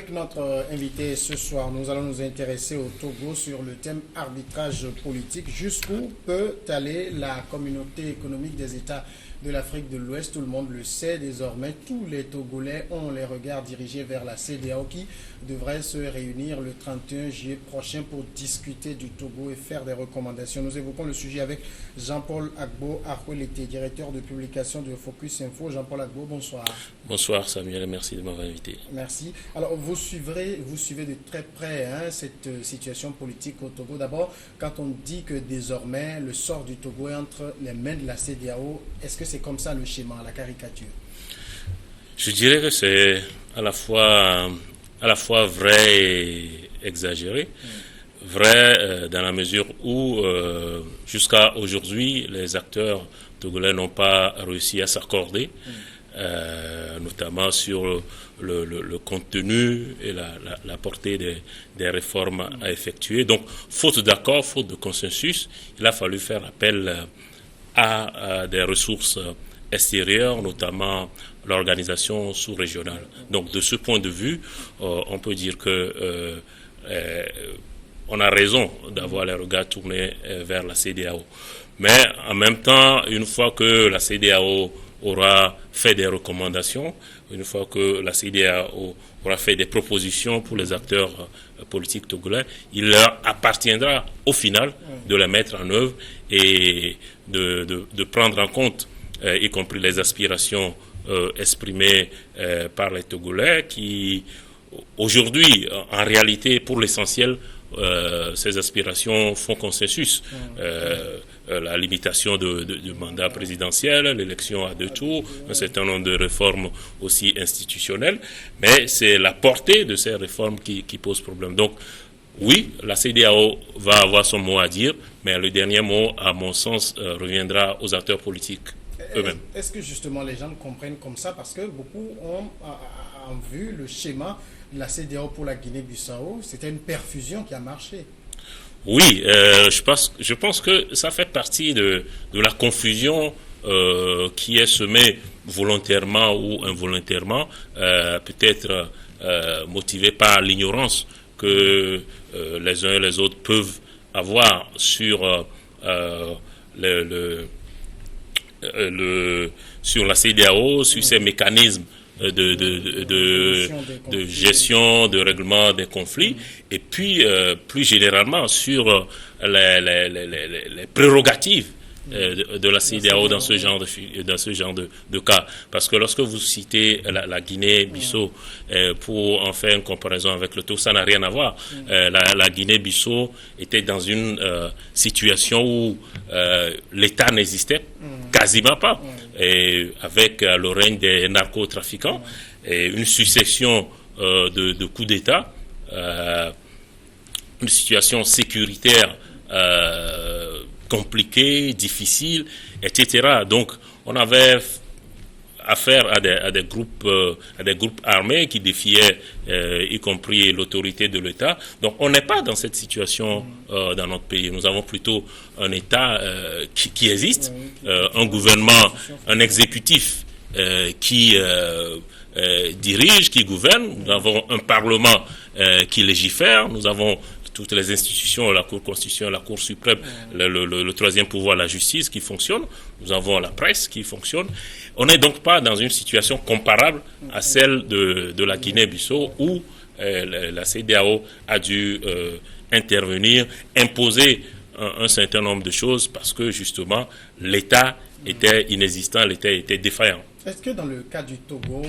avec notre invité ce soir, nous allons nous intéresser au Togo sur le thème arbitrage politique. Jusqu'où peut aller la communauté économique des États de l'Afrique de l'Ouest? Tout le monde le sait désormais. Tous les Togolais ont les regards dirigés vers la CEDEAO qui devrait se réunir le 31 juillet prochain pour discuter du Togo et faire des recommandations. Nous évoquons le sujet avec Jean-Paul Agbo Arwelete, directeur de publication de Focus Info. Jean-Paul Agbo, bonsoir. Bonsoir Samuel, merci de m'avoir invité. Merci. Alors vous suivez de très près cette situation politique au Togo. D'abord, quand on dit que désormais le sort du Togo est entre les mains de la CEDEAO, est-ce que c'est comme ça le schéma, la caricature? Je dirais que c'est à la fois vrai et exagéré. Vrai dans la mesure où jusqu'à aujourd'hui les acteurs togolais n'ont pas réussi à s'accorder, notamment sur le contenu et la portée des réformes à effectuer. Donc faute d'accord, faute de consensus, il a fallu faire appel à des ressources extérieures, notamment l'organisation sous-régionale. Donc de ce point de vue, on peut dire que on a raison d'avoir les regards tournés vers la CEDEAO. Mais en même temps, une fois que la CEDEAO aura fait des recommandations, une fois que la CEDEAO aura fait des propositions pour les acteurs politiques togolais, il leur appartiendra au final de les mettre en œuvre et de prendre en compte, y compris les aspirations exprimées par les Togolais qui, aujourd'hui, en réalité, pour l'essentiel, ces aspirations font consensus. La limitation du mandat présidentiel, l'élection à 2 tours, un certain nombre de réformes aussi institutionnelles, mais c'est la portée de ces réformes qui pose problème. Donc, oui, la CEDEAO va avoir son mot à dire, mais le dernier mot, à mon sens, reviendra aux acteurs politiques eux-mêmes. Est-ce que justement les gens comprennent comme ça? Parce que beaucoup ont vu le schéma de la CEDEAO pour la Guinée-Bissau, c'était une perfusion qui a marché. Oui, je pense que ça fait partie de la confusion qui est semée volontairement ou involontairement, peut-être motivée par l'ignorance que les uns et les autres peuvent avoir sur sur la CEDEAO, sur ces mécanismes de gestion, de règlement des conflits, et puis plus généralement sur les prérogatives de la CEDEAO dans ce genre de cas. Parce que lorsque vous citez la Guinée-Bissau pour en faire une comparaison avec le Togo, ça n'a rien à voir. La Guinée-Bissau était dans une situation où l'État n'existait quasiment pas, et avec le règne des narcotrafiquants et une succession de coups d'État, une situation sécuritaire compliquée, difficile, etc. Donc, on avait affaire à des groupes armés qui défiaient, y compris l'autorité de l'État. Donc, on n'est pas dans cette situation dans notre pays. Nous avons plutôt un État qui existe, un gouvernement, un exécutif qui dirige, qui gouverne. Nous avons un Parlement qui légifère. Nous avons toutes les institutions, la Cour constitutionnelle, la Cour suprême, le troisième pouvoir, la justice qui fonctionne. Nous avons la presse qui fonctionne. On n'est donc pas dans une situation comparable à celle de la Guinée-Bissau où la CEDEAO a dû intervenir, imposer un certain nombre de choses parce que justement l'État était inexistant, l'État était défaillant. Est-ce que dans le cas du Togo,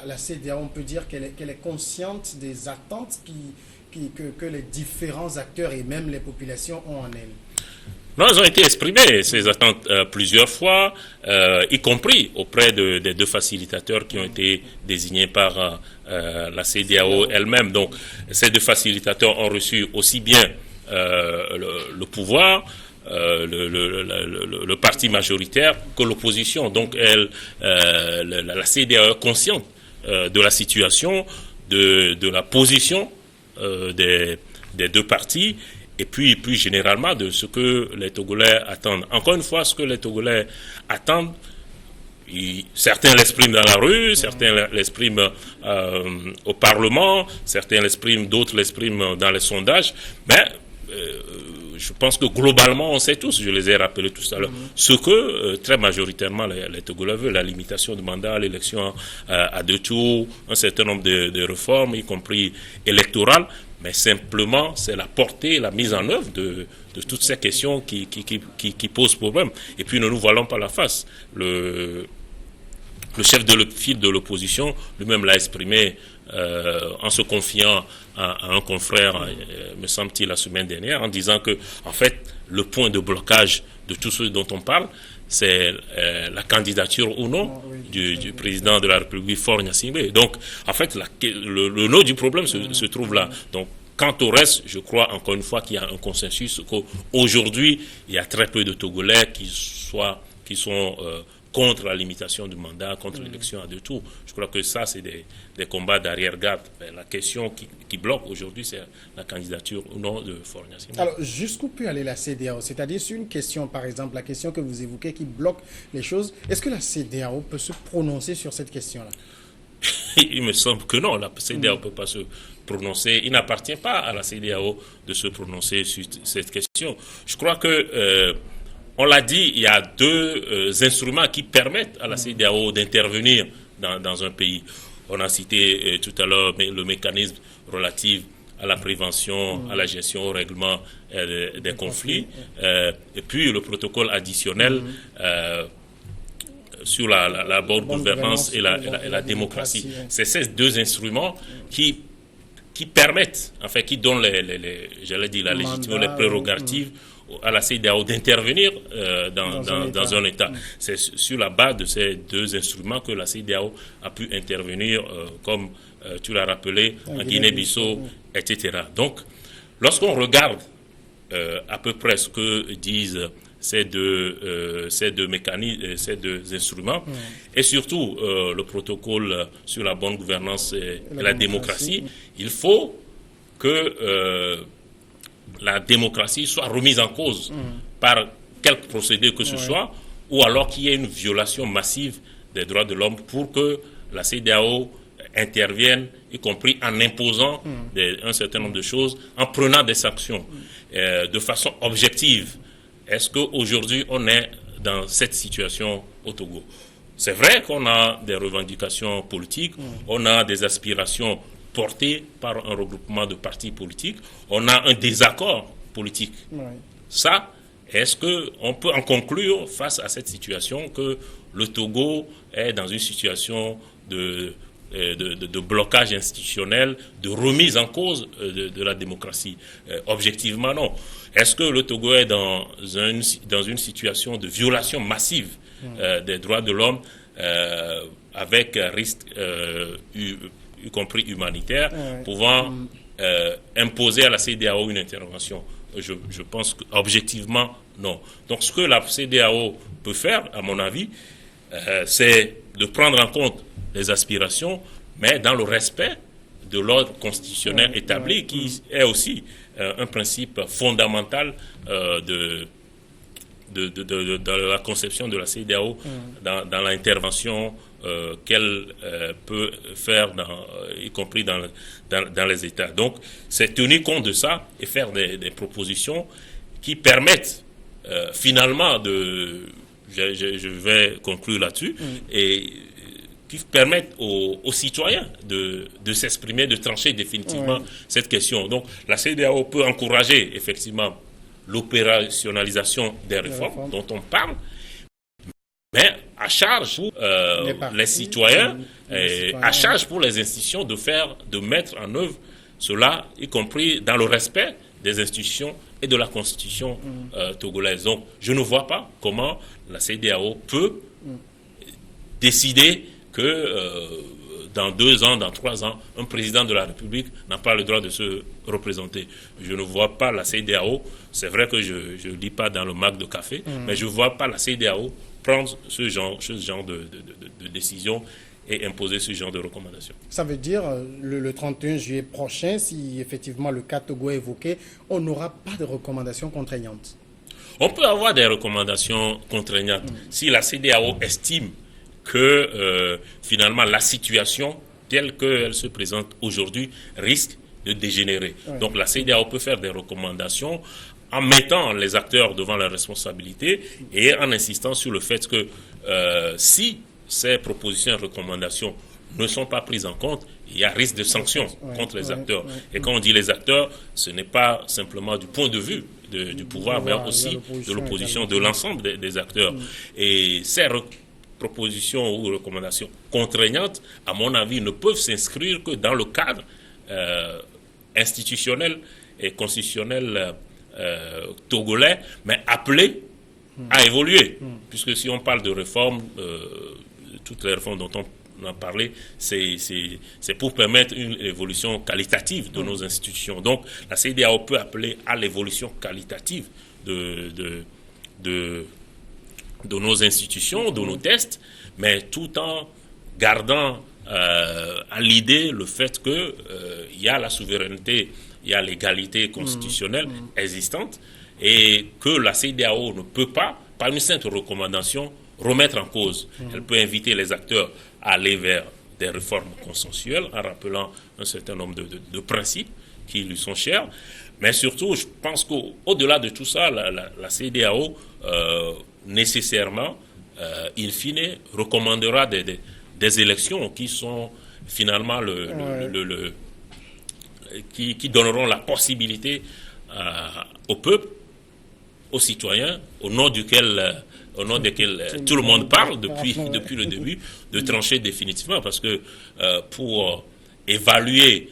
la CEDEAO, on peut dire qu'elle est consciente des attentes que les différents acteurs et même les populations ont en elle? Non, elles ont été exprimées, ces attentes, plusieurs fois, y compris auprès des 2 facilitateurs qui ont été désignés par la CEDEAO elle-même. Donc, ces 2 facilitateurs ont reçu aussi bien le pouvoir, le parti majoritaire que l'opposition. Donc, la CEDEAO est consciente de la situation, de la position des 2 partis, et puis plus généralement de ce que les Togolais attendent. Encore une fois, ce que les Togolais attendent, Certains l'expriment dans la rue, certains l'expriment au Parlement, certains l'expriment, d'autres l'expriment dans les sondages, mais je pense que globalement, on sait tous, je les ai rappelés tout à l'heure, ce que très majoritairement les Togolais veulent, la limitation du mandat, l'élection à 2 tours, un certain nombre de réformes, y compris électorales, mais simplement c'est la portée, la mise en œuvre de toutes ces questions qui posent problème. Et puis ne nous voilons pas la face. Le chef de file de l'opposition lui-même l'a exprimé en se confiant à un confrère, me semble-t-il, la semaine dernière, en disant que, en fait, le point de blocage de tout ce dont on parle, c'est la candidature ou non du président de la République, Faure Gnassingbé. Donc, en fait, le nœud du problème se trouve là. Donc, quant au reste, je crois encore une fois qu'il y a un consensus qu'aujourd'hui, il y a très peu de Togolais qui sont contre la limitation du mandat, contre l'élection à 2 tours. Je crois que ça, c'est des combats d'arrière-garde. La question qui bloque aujourd'hui, c'est la candidature ou non de Faure Gnassingbé. Alors, jusqu'où peut aller la CEDEAO? C'est-à-dire, sur une question, par exemple, la question que vous évoquez qui bloque les choses, est-ce que la CEDEAO peut se prononcer sur cette question-là? Il me semble que non, la CEDEAO ne peut pas se prononcer. Il n'appartient pas à la CEDEAO de se prononcer sur cette question. Je crois que... on l'a dit, il y a 2 instruments qui permettent à la CEDEAO d'intervenir dans un pays. On a cité tout à l'heure le mécanisme relatif à la prévention, à la gestion, au règlement des conflits, et puis le protocole additionnel sur la bonne gouvernance et la démocratie. C'est ces 2 instruments qui permettent, enfin qui donnent j'allais dire, la légitimité, les prérogatives à la CEDEAO d'intervenir dans un État. C'est sur la base de ces 2 instruments que la CEDEAO a pu intervenir, comme tu l'as rappelé, en Guinée-Bissau, etc. Donc, lorsqu'on regarde à peu près ce que disent ces deux mécanismes, ces 2 instruments, et surtout le protocole sur la bonne gouvernance et la démocratie, il faut que la démocratie soit remise en cause par quelque procédé que ce soit, ou alors qu'il y ait une violation massive des droits de l'homme pour que la CEDEAO intervienne, y compris en imposant un certain nombre de choses, en prenant des sanctions de façon objective. Est-ce qu'aujourd'hui on est dans cette situation au Togo? C'est vrai qu'on a des revendications politiques, on a des aspirations porté par un regroupement de partis politiques, on a un désaccord politique. Ça, est-ce qu'on peut en conclure face à cette situation que le Togo est dans une situation de blocage institutionnel, de remise en cause de la démocratie? Objectivement, non. Est-ce que le Togo est dans une situation de violation massive des droits de l'homme avec risque y compris humanitaire, pouvant imposer à la CEDEAO une intervention? Je pense qu'objectivement, non. Donc ce que la CEDEAO peut faire, à mon avis, c'est de prendre en compte les aspirations, mais dans le respect de l'ordre constitutionnel établi, qui est aussi un principe fondamental de la conception de la CEDEAO dans l'intervention qu'elle peut faire, y compris dans les États. Donc, c'est tenir compte de ça et faire des propositions qui permettent finalement je vais conclure là-dessus, et qui permettent aux citoyens de s'exprimer, de trancher définitivement cette question. Donc, la CEDEAO peut encourager effectivement l'opérationnalisation des réformes dont on parle, mais à charge pour les citoyens, à charge pour les institutions de mettre en œuvre cela, y compris dans le respect des institutions et de la constitution togolaise. Donc, je ne vois pas comment la CEDEAO peut décider que dans 2 ans, dans 3 ans, un président de la République n'a pas le droit de se représenter. Je ne vois pas la CEDEAO, c'est vrai que je ne lis pas dans le MAC de café, mais je ne vois pas la CEDEAO prendre ce genre de décision et imposer ce genre de recommandations. Ça veut dire le 31 juillet prochain, si effectivement le cas Togo est évoqué, on n'aura pas de recommandations contraignantes? On peut avoir des recommandations contraignantes si la CEDEAO estime que finalement la situation telle qu'elle se présente aujourd'hui risque de dégénérer. Ouais. Donc la CEDEAO peut faire des recommandations en mettant les acteurs devant leurs responsabilités et en insistant sur le fait que si ces propositions et recommandations ne sont pas prises en compte, il y a risque de sanctions contre les acteurs. Et quand on dit les acteurs, ce n'est pas simplement du point de vue du pouvoir, mais aussi de l'opposition, de l'ensemble des acteurs. Et ces propositions ou recommandations contraignantes, à mon avis, ne peuvent s'inscrire que dans le cadre institutionnel et constitutionnel togolais, mais appelé à évoluer. Puisque si on parle de réformes, toutes les réformes dont on a parlé, c'est pour permettre une évolution qualitative de nos institutions. Donc, la CEDEAO peut appeler à l'évolution qualitative de nos institutions, de nos tests, mais tout en gardant à l'idée le fait qu'il y a la souveraineté, il y a l'égalité constitutionnelle existante et que la CEDEAO ne peut pas, par une simple recommandation, remettre en cause. Elle peut inviter les acteurs à aller vers des réformes consensuelles en rappelant un certain nombre de principes qui lui sont chers. Mais surtout, je pense qu'au-delà de tout ça, la CEDEAO, nécessairement, in fine, recommandera des élections qui sont finalement qui donneront la possibilité au peuple, aux citoyens, au nom desquels tout le monde parle depuis le début, de trancher définitivement. Parce que pour évaluer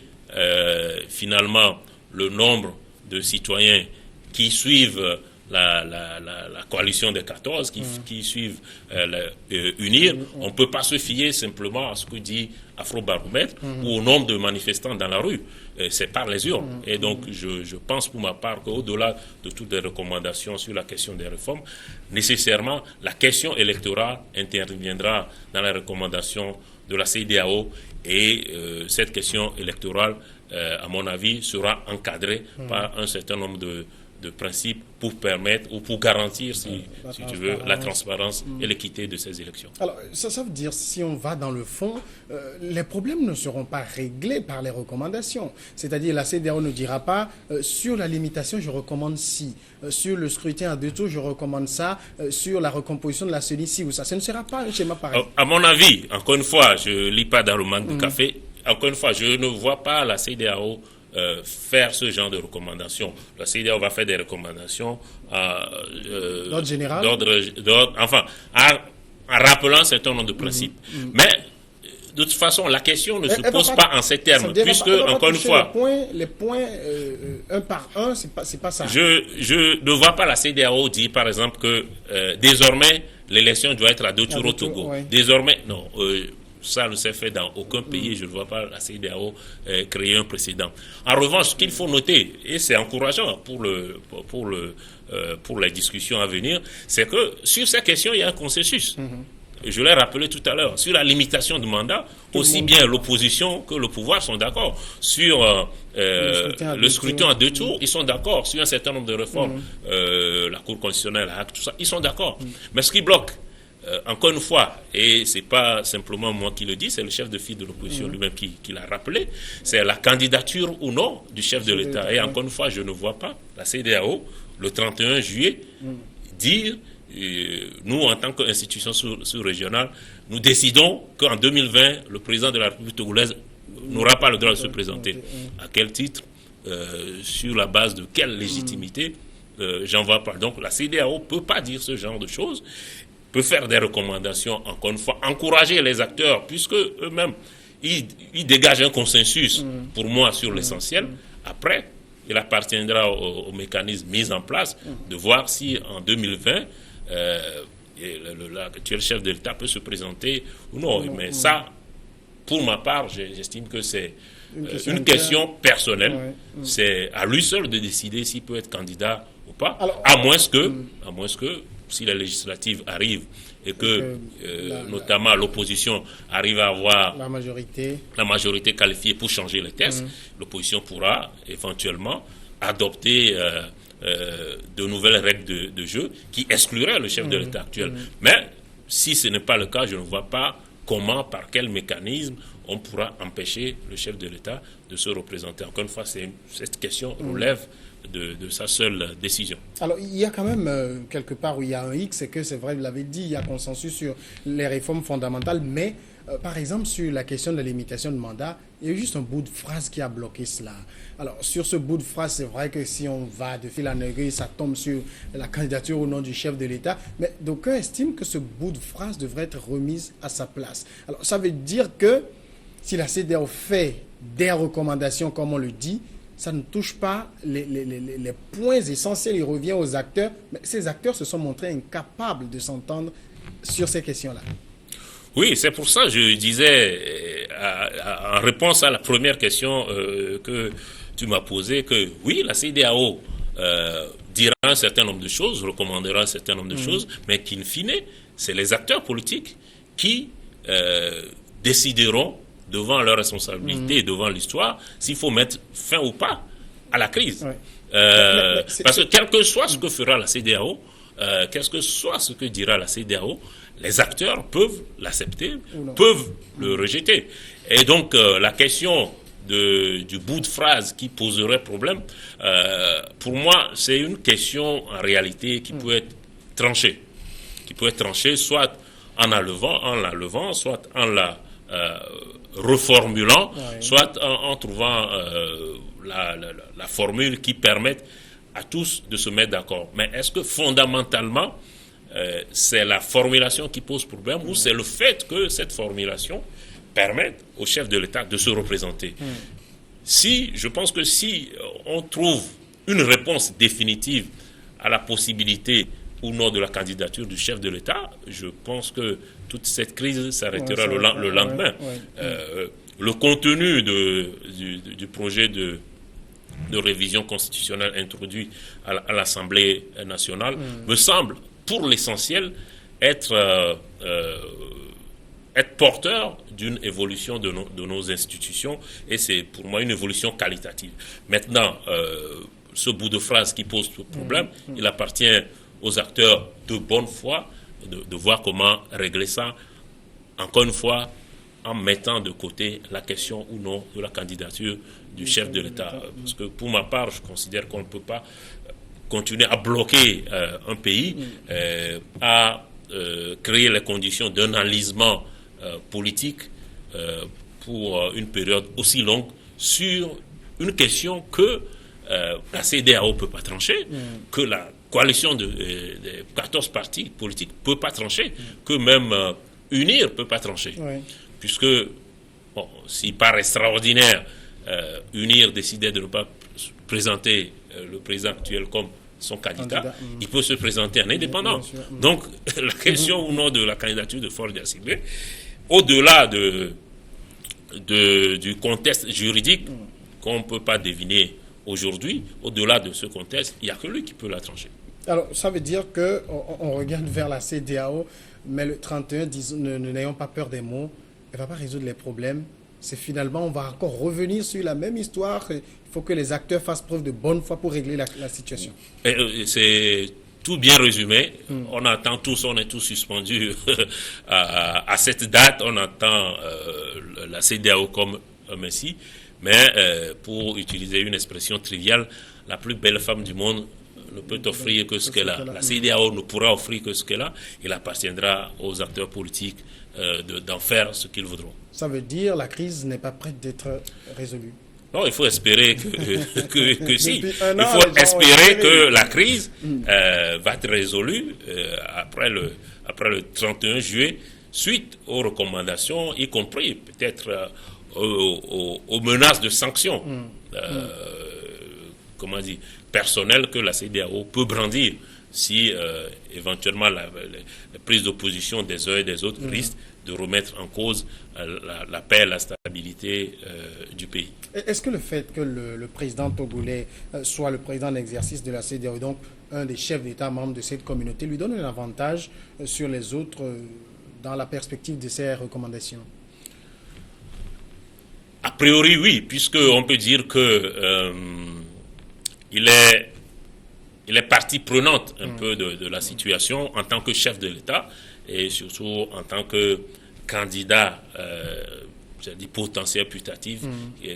finalement le nombre de citoyens qui suivent la coalition des 14, qui suivent UNIR, on ne peut pas se fier simplement à ce que dit Afrobaromètre ou au nombre de manifestants dans la rue. C'est par les urnes. Et donc, je pense pour ma part qu'au-delà de toutes les recommandations sur la question des réformes, nécessairement, la question électorale interviendra dans les recommandations de la CEDEAO et cette question électorale, à mon avis, sera encadrée par un certain nombre de principes pour permettre ou pour garantir, si tu veux, la transparence et l'équité de ces élections. Alors, ça veut dire, si on va dans le fond, les problèmes ne seront pas réglés par les recommandations. C'est-à-dire, la CEDEAO ne dira pas, sur la limitation, je recommande ci, sur le scrutin à deux tours, je recommande ça, sur la recomposition de la CENI, ci ou ça. Ce ne sera pas un schéma pareil. À mon avis, encore une fois, je ne lis pas dans le manque de café, encore une fois, je ne vois pas la CEDEAO faire ce genre de recommandations. La CEDEAO va faire des recommandations d'ordre général, enfin, en rappelant un certain nombre de principes. Mais de toute façon, la question ne se pose pas en ces termes, puisque, encore une fois, les points un par un, c'est pas ça. Je ne vois pas la CEDEAO dire, par exemple, que désormais, l'élection doit être à deux tours au Togo. Ouais. Désormais, non. Ça ne s'est fait dans aucun pays. Je ne vois pas la CEDEAO créer un précédent. En revanche, ce qu'il faut noter, et c'est encourageant pour les discussions à venir, c'est que sur ces questions, il y a un consensus. Je l'ai rappelé tout à l'heure. Sur la limitation du mandat, aussi bien l'opposition que le pouvoir sont d'accord. Sur le scrutin à deux tours, ils sont d'accord. Sur un certain nombre de réformes, la Cour constitutionnelle, tout ça, ils sont d'accord. Mais ce qui bloque, encore une fois, et c'est pas simplement moi qui le dis, c'est le chef de file de l'opposition lui-même qui l'a rappelé, c'est la candidature ou non du chef de l'État. Et encore une fois, je ne vois pas la CEDEAO, le 31 juillet, dire, nous, en tant qu'institution sous-régionale, nous décidons qu'en 2020, le président de la République togolaise n'aura pas le droit de se présenter. À quel titre, sur la base de quelle légitimité, j'en vois pas. Donc la CEDEAO ne peut pas dire ce genre de choses, peut faire des recommandations, encore une fois, encourager les acteurs, puisque eux-mêmes, ils dégagent un consensus, pour moi, sur l'essentiel. Après, il appartiendra aux mécanismes mis en place de voir si en 2020, l'actuel chef de l'État peut se présenter ou non. Mais ça, pour ma part, j'estime que c'est une question personnelle. C'est à lui seul de décider s'il peut être candidat ou pas, à moins que si la législative arrive et que notamment l'opposition arrive à avoir la majorité qualifiée pour changer les tests, l'opposition pourra éventuellement adopter de nouvelles règles de jeu qui excluraient le chef de l'État actuel. Mais si ce n'est pas le cas, je ne vois pas comment, par quel mécanisme on pourra empêcher le chef de l'État de se représenter. Encore une fois, cette question relève de sa seule décision. Alors, il y a quand même quelque part où il y a un X, c'est que c'est vrai, vous l'avez dit, il y a consensus sur les réformes fondamentales, mais par exemple, sur la question de la limitation de mandat, il y a eu juste un bout de phrase qui a bloqué cela. Alors, sur ce bout de phrase, c'est vrai que si on va de fil en aiguille, ça tombe sur la candidature au nom du chef de l'État, mais d'aucuns estiment que ce bout de phrase devrait être remis à sa place. Alors, ça veut dire que si la CEDEAO fait des recommandations, comme on le dit, ça ne touche pas les points essentiels, il revient aux acteurs, mais ces acteurs se sont montrés incapables de s'entendre sur ces questions-là. Oui, c'est pour ça que je disais, en réponse à la première question que tu m'as posée, que oui, la CEDEAO dira un certain nombre de choses, recommandera un certain nombre de choses, mais qu'in fine, c'est les acteurs politiques qui décideront devant leurs responsabilités et devant l'histoire s'il faut mettre fin ou pas à la crise. Ouais. Parce que quel que soit ce que fera la CEDEAO, quel que soit ce que dira la CEDEAO, les acteurs peuvent l'accepter, peuvent le rejeter. Et donc, la question du bout de phrase qui poserait problème, pour moi, c'est une question en réalité qui peut être tranchée. Qui peut être tranchée soit en la levant, soit en la reformulant, soit en trouvant la formule qui permette à tous de se mettre d'accord. Mais est-ce que fondamentalement, c'est la formulation qui pose problème ou c'est le fait que cette formulation permette au chef de l'État de se représenter? Je pense que si on trouve une réponse définitive à la possibilité ou non de la candidature du chef de l'État, je pense que toute cette crise s'arrêtera le lendemain. Le contenu du projet de révision constitutionnelle introduit à l'Assemblée nationale me semble, pour l'essentiel, être porteur d'une évolution de nos institutions, et c'est pour moi une évolution qualitative. Maintenant, ce bout de phrase qui pose tout problème, il appartient aux acteurs de bonne foi de voir comment régler ça, encore une fois, en mettant de côté la question ou non de la candidature du chef de l'État. Parce que pour ma part, je considère qu'on ne peut pas continuer à bloquer un pays, à créer les conditions d'un enlisement politique pour une période aussi longue sur une question que la CEDEAO ne peut pas trancher, que la coalition de 14 partis politiques ne peut pas trancher, que même UNIR ne peut pas trancher. Puisque, bon, si par extraordinaire, UNIR décidait de ne pas présenter le président actuel comme son candidat, il peut se présenter en indépendant. Donc, la question ou non de la candidature de Faure Gnassingbé, au-delà du contexte juridique qu'on ne peut pas deviner aujourd'hui, au-delà de ce contexte, il n'y a que lui qui peut la trancher. Alors, ça veut dire qu'on regarde vers la CEDEAO, mais le 31, n'ayons pas peur des mots, elle ne va pas résoudre les problèmes. C'est finalement, on va encore revenir sur la même histoire. Il faut que les acteurs fassent preuve de bonne foi pour régler la situation. C'est tout bien résumé. On attend tous, on est tous suspendus à cette date. On attend la CEDEAO comme un messie. Mais pour utiliser une expression triviale, la plus belle femme du monde ne peut offrir que ce qu'elle a. La CEDEAO ne pourra offrir que ce qu'elle a. Il appartiendra aux acteurs politiques d'en faire ce qu'ils voudront. Ça veut dire que la crise n'est pas prête d'être résolue. Non, il faut espérer que si. Il faut espérer que la crise va être résolue après le 31 juillet, suite aux recommandations, y compris peut-être aux menaces de sanctions personnelles que la CEDEAO peut brandir si éventuellement la prise d'opposition des uns et des autres risque de remettre en cause la paix et la stabilité du pays. Est-ce que le fait que le président togolais soit le président d'exercice de la CEDEAO, donc un des chefs d'État membres de cette communauté, lui donne un avantage sur les autres dans la perspective de ces recommandations? A priori, oui, puisqu'on peut dire que il est partie prenante un peu de la situation en tant que chef de l'État, et surtout en tant que candidat, potentiel putatif,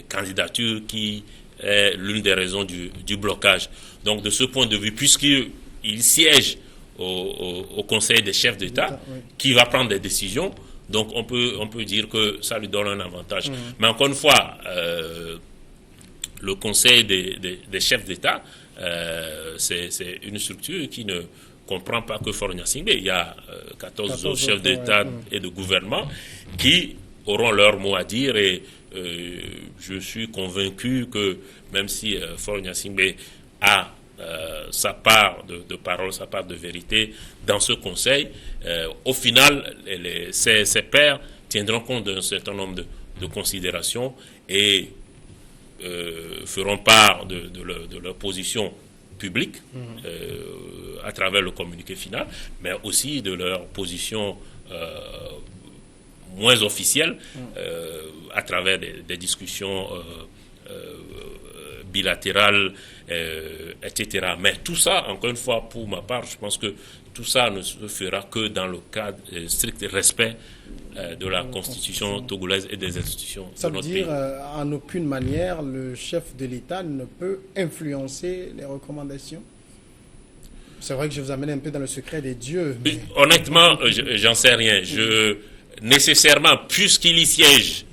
candidature qui est l'une des raisons du blocage. Donc de ce point de vue, puisqu'il siège au Conseil des chefs d'État, qui va prendre des décisions, donc on peut dire que ça lui donne un avantage. Mais encore une fois, le Conseil des chefs d'État, c'est une structure qui ne comprend pas que Faure Gnassingbé. Il y a 14 autres chefs d'État et de gouvernement qui auront leur mot à dire, et je suis convaincu que même si Faure Gnassingbé a sa part de parole, sa part de vérité dans ce conseil, au final, ses pairs tiendront compte d'un certain nombre de considérations et feront part de leur position publique à travers le communiqué final, mais aussi de leur position moins officielle à travers des discussions bilatérales, etc. Mais tout ça, encore une fois, pour ma part, je pense que tout ça ne se fera que dans le cadre strict respect de la Constitution togolaise et des institutions de notre pays. Ça veut dire, en aucune manière, le chef de l'État ne peut influencer les recommandations? C'est vrai que je vous amène un peu dans le secret des dieux. Mais... Honnêtement, j'en sais rien. Nécessairement, puisqu'il y siège,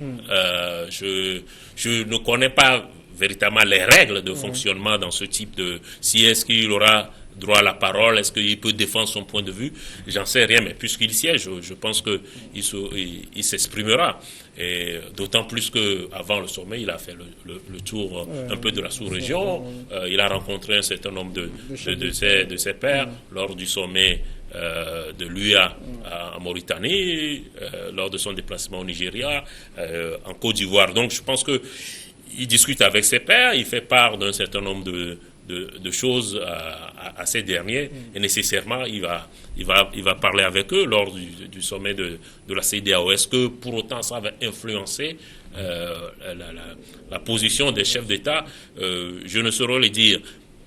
je ne connais pas véritablement les règles de fonctionnement dans ce type de... Si est-ce qu'il aura droit à la parole, est-ce qu'il peut défendre son point de vue, j'en sais rien, mais puisqu'il siège, je pense qu'il s'exprimera. Et d'autant plus qu'avant le sommet, il a fait le tour un peu de la sous-région, il a rencontré un certain nombre de ses pairs lors du sommet de l'UA en Mauritanie, lors de son déplacement au Nigeria, en Côte d'Ivoire. Donc je pense qu'il discute avec ses pairs, il fait part d'un certain nombre de choses à ces derniers, et nécessairement il va parler avec eux lors du sommet de la CEDEAO. Est-ce que pour autant ça va influencer la position des chefs d'État? Je ne saurais le dire.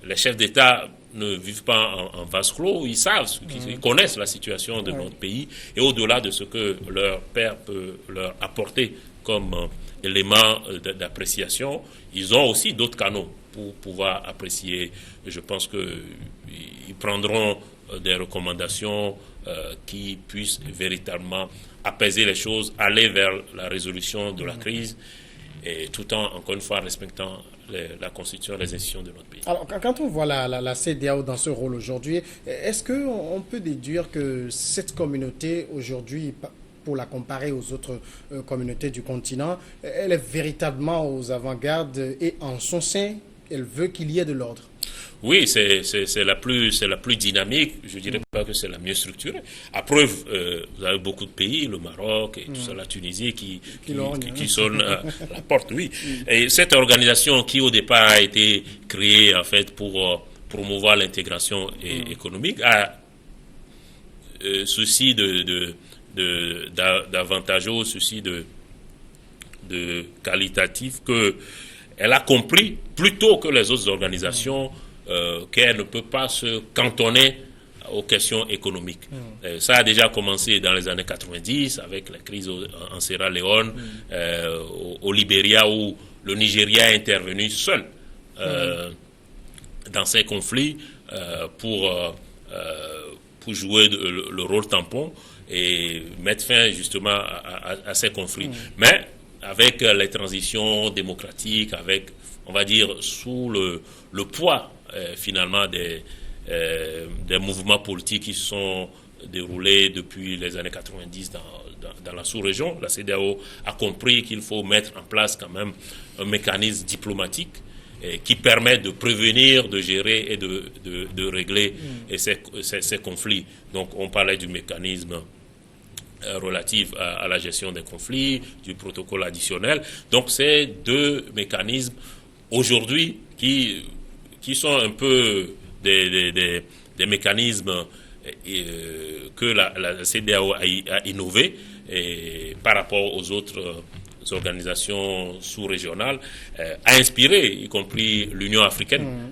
Les chefs d'État ne vivent pas en vase clos, ils savent, ils connaissent la situation de notre pays, et au-delà de ce que leur père peut leur apporter comme élément d'appréciation, ils ont aussi d'autres canaux pour pouvoir apprécier. Je pense qu'ils prendront des recommandations qui puissent véritablement apaiser les choses, aller vers la résolution de la crise, et tout en, encore une fois, respectant la Constitution et les institutions de notre pays. Alors, quand on voit la CEDEAO dans ce rôle aujourd'hui, est-ce qu'on peut déduire que cette communauté aujourd'hui, pour la comparer aux autres communautés du continent, elle est véritablement aux avant-gardes et en son sein, elle veut qu'il y ait de l'ordre? Oui, c'est la plus dynamique. Je dirais pas que c'est la mieux structurée. À preuve, vous avez beaucoup de pays, le Maroc et tout ça, la Tunisie qui sonne à la porte. Oui. Et cette organisation qui au départ a été créée en fait pour promouvoir l'intégration économique a ceci d'avantageux, ceci de qualitatif, que elle a compris plus tôt que les autres organisations qu'elle ne peut pas se cantonner aux questions économiques. Ça a déjà commencé dans les années 90 avec la crise en Sierra Leone, au Libéria, où le Nigeria est intervenu seul dans ces conflits pour jouer le rôle tampon et mettre fin justement à ces conflits. Mais avec les transitions démocratiques, avec, on va dire, sous le poids finalement des mouvements politiques qui se sont déroulés depuis les années 90 dans la sous-région, la CEDEAO a compris qu'il faut mettre en place quand même un mécanisme diplomatique qui permet de prévenir, de gérer et de régler ces conflits. Donc on parlait du mécanisme relatif à la gestion des conflits, du protocole additionnel. Donc c'est deux mécanismes aujourd'hui qui sont un peu des mécanismes que la CEDEAO a innové par rapport aux autres organisations sous-régionales, a inspiré, y compris l'Union africaine,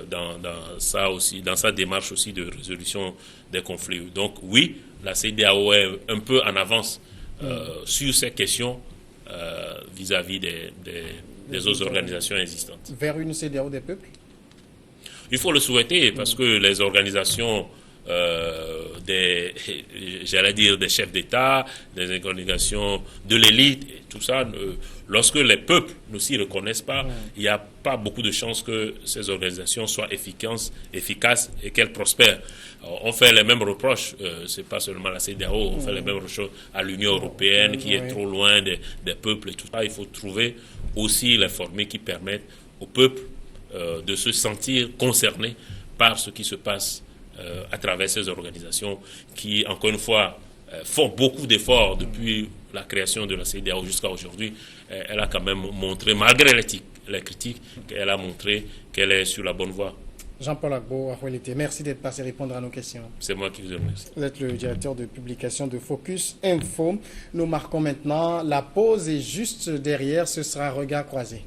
dans sa démarche aussi de résolution des conflits. Donc oui, la CEDEAO est un peu en avance sur ces questions vis-à-vis des autres organisations existantes. Vers une CEDEAO des peuples? Il faut le souhaiter parce que les organisations j'allais dire des chefs d'État, des organisations de l'élite, et tout ça, lorsque les peuples ne s'y reconnaissent pas, il n'y a pas beaucoup de chances que ces organisations soient efficaces et qu'elles prospèrent. Alors, on fait les mêmes reproches, c'est pas seulement la CEDEAO, on fait les mêmes reproches à l'Union européenne qui est trop loin des peuples et tout ça. Il faut trouver aussi les formules qui permettent aux peuples de se sentir concernés par ce qui se passe à travers ces organisations qui, encore une fois, font beaucoup d'efforts depuis la création de la CEDEAO jusqu'à aujourd'hui. Elle a quand même montré, malgré les critiques, qu'elle a montré qu'elle est sur la bonne voie. Jean-Paul Agbo, merci d'être passé répondre à nos questions. C'est moi qui vous remercie. Vous êtes le directeur de publication de Focus Info. Nous marquons maintenant la pause et juste derrière, ce sera Regard croisé.